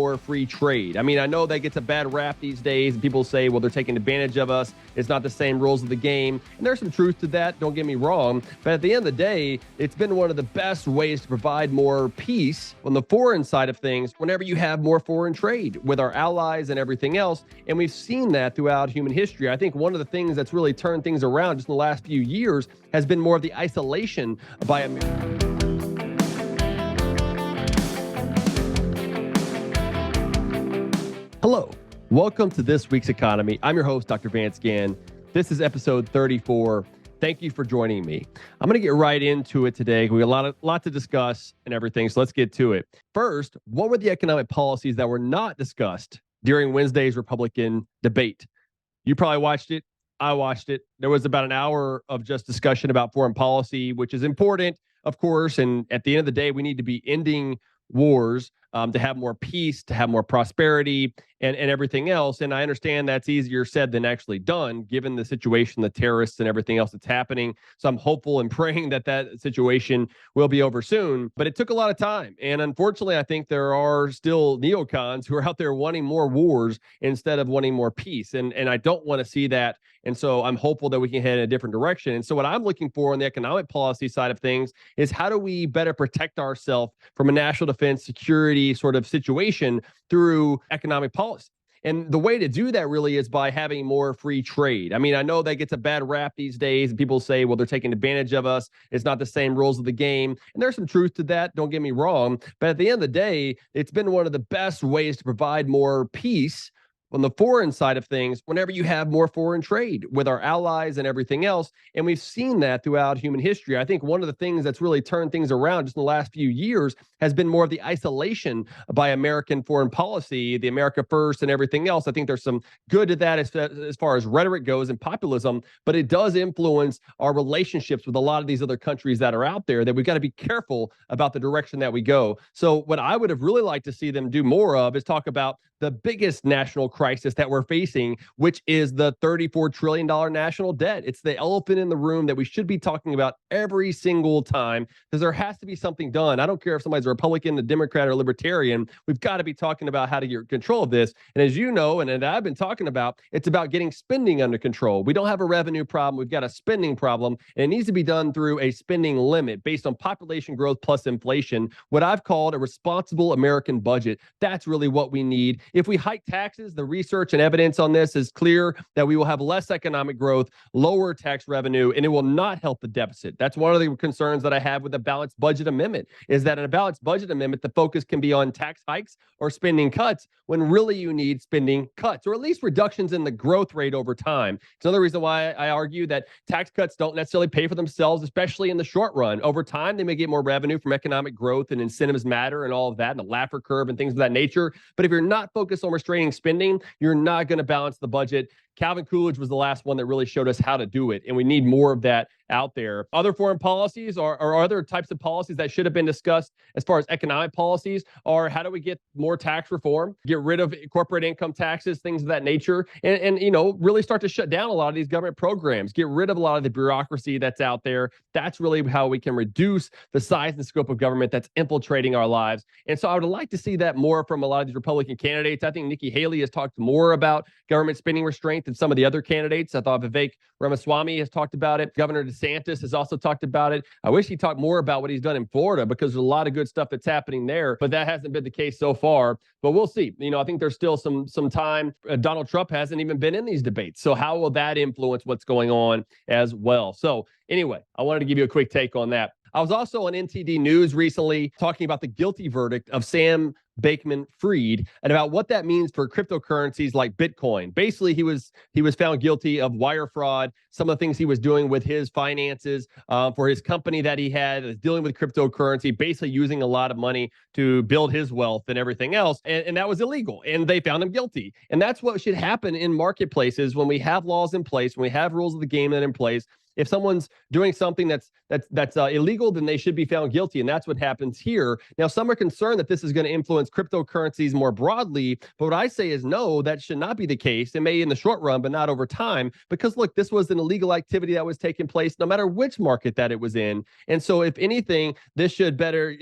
more free trade. I mean, I know that gets a bad rap these days, and people say, well, they're taking advantage of us. It's not the same rules of the game. And there's some truth to that, don't get me wrong. But at the end of the day, it's been one of the best ways to provide more peace on the foreign side of things whenever you have more foreign trade with our allies and everything else. And we've seen that throughout human history. I think one of the things that's really turned things around just in the last few years has been more of the isolation by America. Hello, welcome to this week's Economy. I'm your host, Dr. Vance Ginn. This is episode 34. Thank you for joining me. I'm going to get right into it today. We got a lot to discuss and everything, so let's get to it. First, what were the economic policies that were not discussed during Wednesday's Republican debate? You probably watched it. I watched it. There was about an hour of just discussion about foreign policy, which is important, of course. And at the end of the day, we need to be ending wars to have more peace, to have more prosperity and everything else. And I understand that's easier said than actually done, given the situation, the terrorists and everything else that's happening. So I'm hopeful and praying that that situation will be over soon. But it took a lot of time. And unfortunately, I think there are still neocons who are out there wanting more wars instead of wanting more peace. And I don't want to see that. And so I'm hopeful that we can head in a different direction. And so what I'm looking for on the economic policy side of things is how do we better protect ourselves from a national defense security sort of situation through economic policy? And the way to do that really is by having more free trade. I mean, I know that gets a bad rap these days, and people say, well, they're taking advantage of us. It's not the same rules of the game. And there's some truth to that, don't get me wrong. But at the end of the day, it's been one of the best ways to provide more peace on the foreign side of things whenever you have more foreign trade with our allies and everything else. And we've seen that throughout human history. I think one of the things that's really turned things around just in the last few years has been more of the isolation by American foreign policy, the America first and everything else. I think there's some good to that as far as rhetoric goes and populism, but it does influence our relationships with a lot of these other countries that are out there that we've got to be careful about the direction that we go. So what I would have really liked to see them do more of is talk about the biggest national crisis that we're facing, which is the $34 trillion national debt. It's the elephant in the room that we should be talking about every single time because there has to be something done. I don't care if somebody's a Republican, a Democrat, or libertarian. We've got to be talking about how to get control of this. And as you know, and I've been talking about, it's about getting spending under control. We don't have a revenue problem. We've got a spending problem, and it needs to be done through a spending limit based on population growth plus inflation, what I've called a responsible American budget. That's really what we need. If we hike taxes, the research and evidence on this is clear that we will have less economic growth, lower tax revenue, and it will not help the deficit. That's one of the concerns that I have with the balanced budget amendment, is that in a balanced budget amendment, the focus can be on tax hikes or spending cuts when really you need spending cuts, or at least reductions in the growth rate over time. It's another reason why I argue that tax cuts don't necessarily pay for themselves, especially in the short run. Over time, they may get more revenue from economic growth and incentives matter and all of that, and the Laffer curve and things of that nature. But if you're not focused on restraining spending, you're not going to balance the budget. Calvin Coolidge was the last one that really showed us how to do it, and we need more of that out there. Other foreign policies or other types of policies that should have been discussed as far as economic policies are how do we get more tax reform, get rid of corporate income taxes, things of that nature, and really start to shut down a lot of these government programs, get rid of a lot of the bureaucracy that's out there. That's really how we can reduce the size and scope of government that's infiltrating our lives. And so I would like to see that more from a lot of these Republican candidates. I think Nikki Haley has talked more about government spending restraint than some of the other candidates. I thought Vivek Ramaswamy has talked about it. Governor DeSantis has also talked about it. I wish he talked more about what he's done in Florida because there's a lot of good stuff that's happening there, but that hasn't been the case so far. But we'll see. I think there's still some time. Donald Trump hasn't even been in these debates. So how will that influence what's going on as well? So anyway, I wanted to give you a quick take on that. I was also on NTD News recently talking about the guilty verdict of Sam Bankman-Fried and about what that means for cryptocurrencies like Bitcoin. Basically, he was found guilty of wire fraud, some of the things he was doing with his finances for his company that he had, dealing with cryptocurrency, basically using a lot of money to build his wealth and everything else. And that was illegal. And they found him guilty. And that's what should happen in marketplaces when we have laws in place, when we have rules of the game that are in place. If someone's doing something that's illegal, then they should be found guilty, and that's what happens here. Now, some are concerned that this is going to influence cryptocurrencies more broadly, but what I say is no, that should not be the case. It may in the short run, but not over time, because look, this was an illegal activity that was taking place no matter which market that it was in. And so if anything, this should better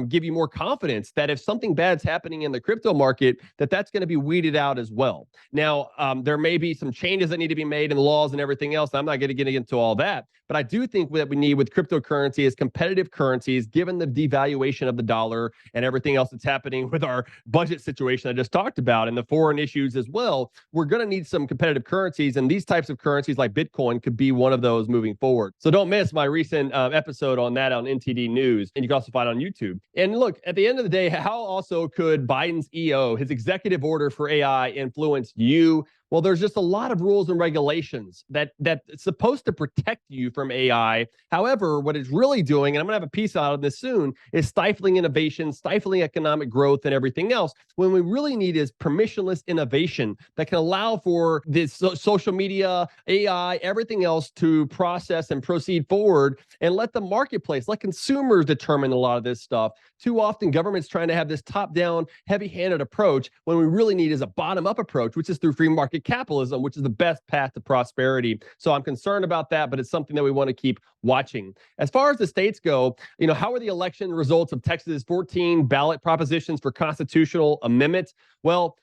give you more confidence that if something bad's happening in the crypto market, that's going to be weeded out as well. Now, there may be some changes that need to be made in the laws and everything else. I'm not going to get into all that, but I do think that we need with cryptocurrency is competitive currencies, given the devaluation of the dollar and everything else that's happening with our budget situation I just talked about and the foreign issues as well. We're going to need some competitive currencies, and these types of currencies like Bitcoin could be one of those moving forward. So don't miss my recent episode on that on NTD News, and you can also find it on YouTube. And look, at the end of the day, how also could Biden's EO, his executive order for AI, influence you? Well, there's just a lot of rules and regulations that's supposed to protect you from AI. However, what it's really doing, and I'm going to have a piece out of this soon, is stifling innovation, stifling economic growth, and everything else. When we really need is permissionless innovation that can allow for this social media, AI, everything else to process and proceed forward, and let the marketplace, let consumers determine a lot of this stuff. Too often, government's trying to have this top-down, heavy-handed approach when we really need is a bottom-up approach, which is through free market capitalism, which is the best path to prosperity. So I'm concerned about that, but it's something that we want to keep watching. As far as the states go, how are the election results of Texas's 14 ballot propositions for constitutional amendments? Well,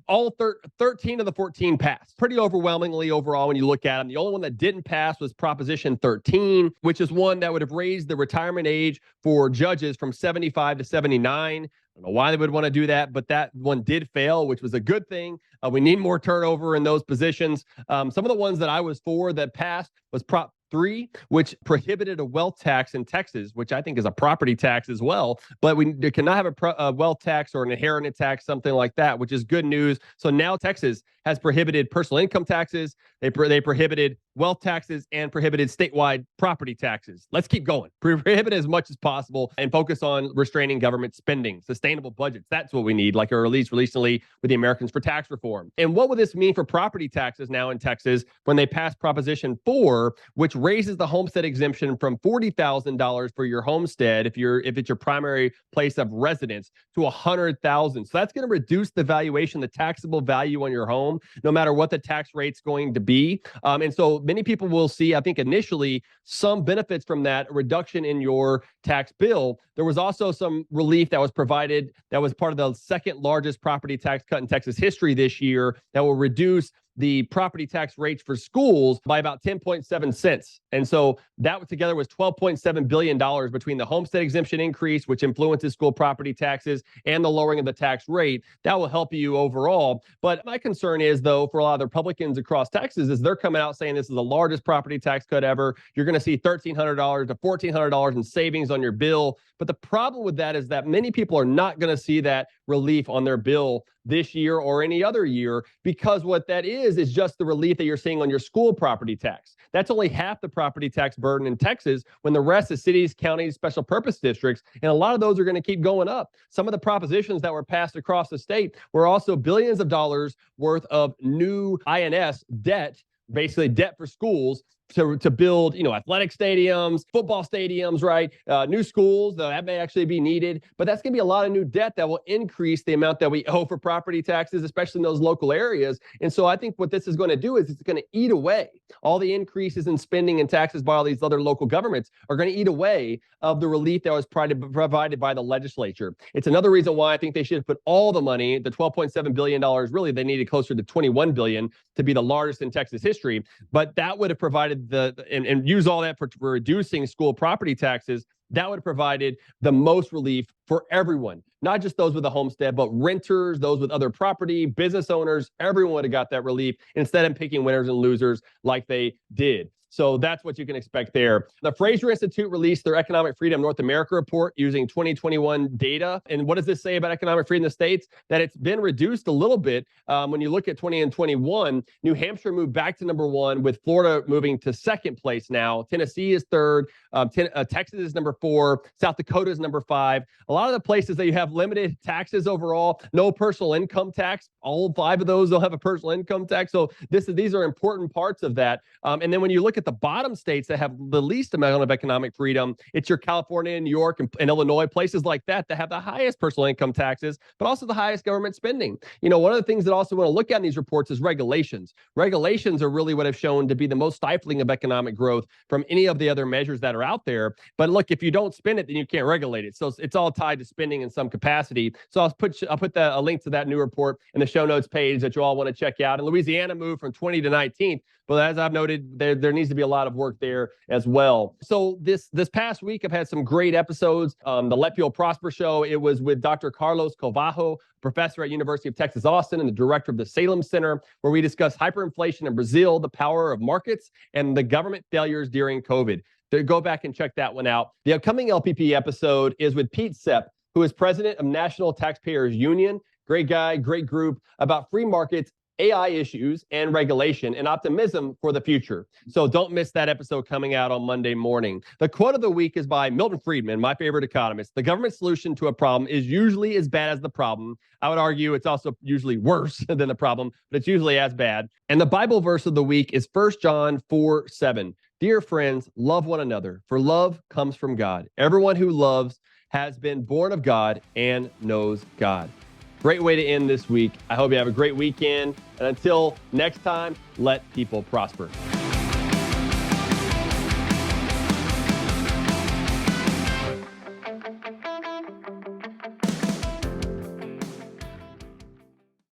all 13 of the 14 passed pretty overwhelmingly overall when you look at them. The only one that didn't pass was Proposition 13, which is one that would have raised the retirement age for judges from 75 to 79. I don't know why they would want to do that, but that one did fail, which was a good thing. We need more turnover in those positions. Some of the ones that I was for that passed was Prop 3, which prohibited a wealth tax in Texas, which I think is a property tax as well. But we cannot have a wealth tax or an inheritance tax, something like that, which is good news. So now Texas has prohibited personal income taxes. They prohibited wealth taxes and prohibited statewide property taxes. Let's keep going. Prohibit as much as possible and focus on restraining government spending, sustainable budgets. That's what we need, like a release recently with the Americans for Tax Reform. And what would this mean for property taxes now in Texas when they pass Proposition 4, which raises the homestead exemption from $40,000 for your homestead if it's your primary place of residence to $100,000. So that's going to reduce the valuation, the taxable value on your home, no matter what the tax rate's going to be. And so many people will see, I think initially, some benefits from that, a reduction in your tax bill. There was also some relief that was provided that was part of the second largest property tax cut in Texas history this year that will reduce the property tax rates for schools by about 10.7 cents. And so that together was $12.7 billion between the homestead exemption increase, which influences school property taxes, and the lowering of the tax rate. That will help you overall. But my concern is, though, for a lot of the Republicans across Texas, is they're coming out saying this is the largest property tax cut ever. You're going to see $1,300 to $1,400 in savings on your bill. But the problem with that is that many people are not going to see that relief on their bill this year or any other year, because what that is just the relief that you're seeing on your school property tax. That's only half the property tax burden in Texas, when the rest is cities, counties, special purpose districts, and a lot of those are going to keep going up. Some of the propositions that were passed across the state were also billions of dollars worth of new INS debt, basically debt for schools, to build, athletic stadiums, football stadiums, right? New schools, that may actually be needed, but that's going to be a lot of new debt that will increase the amount that we owe for property taxes, especially in those local areas. And so I think what this is going to do is it's going to eat away all the increases in spending and taxes by all these other local governments are going to eat away of the relief that was provided by the legislature. It's another reason why I think they should have put all the money, the $12.7 billion, really they needed closer to $21 billion to be the largest in Texas history, but that would have provided and use all that for reducing school property taxes. That would have provided the most relief for everyone, not just those with a homestead, but renters, those with other property, business owners. Everyone would have got that relief instead of picking winners and losers like they did. So that's what you can expect there. The Fraser Institute released their Economic Freedom North America report using 2021 data. And what does this say about economic freedom in the states? That it's been reduced a little bit. When you look at 20 and 21, New Hampshire moved back to number 1, with Florida moving to second place now. Tennessee is third. Texas is number 4. South Dakota is number 5. A lot of the places that you have limited taxes overall, no personal income tax, all 5 of those don't have a personal income tax. So these are important parts of that. And then when you look at at the bottom states that have the least amount of economic freedom, it's your California, New York, and Illinois, places like that have the highest personal income taxes, but also the highest government spending. One of the things that also want to look at in these reports is regulations. Regulations are really what have shown to be the most stifling of economic growth from any of the other measures that are out there. But look, if you don't spend it, then you can't regulate it. So it's all tied to spending in some capacity. So I'll put a link to that new report in the show notes page that you all want to check out. And Louisiana moved from 20 to 19th. But as I've noted, there needs to be a lot of work there as well. So this past week, I've had some great episodes. The Let People Prosper show, it was with Dr. Carvalho, professor at University of Texas, Austin, and the director of the Salem Center, where we discuss hyperinflation in Brazil, the power of markets, and the government failures during COVID. So go back and check that one out. The upcoming LPP episode is with Pete Sepp, who is president of National Taxpayers Union. Great guy, great group, about free markets, AI issues, and regulation, and optimism for the future. So don't miss that episode coming out on Monday morning. The quote of the week is by Milton Friedman, my favorite economist. The government solution to a problem is usually as bad as the problem. I would argue it's also usually worse than the problem, but it's usually as bad. And the Bible verse of the week is 1 John 4:7. Dear friends, love one another, for love comes from God. Everyone who loves has been born of God and knows God. Great way to end this week. I hope you have a great weekend. And until next time, let people prosper.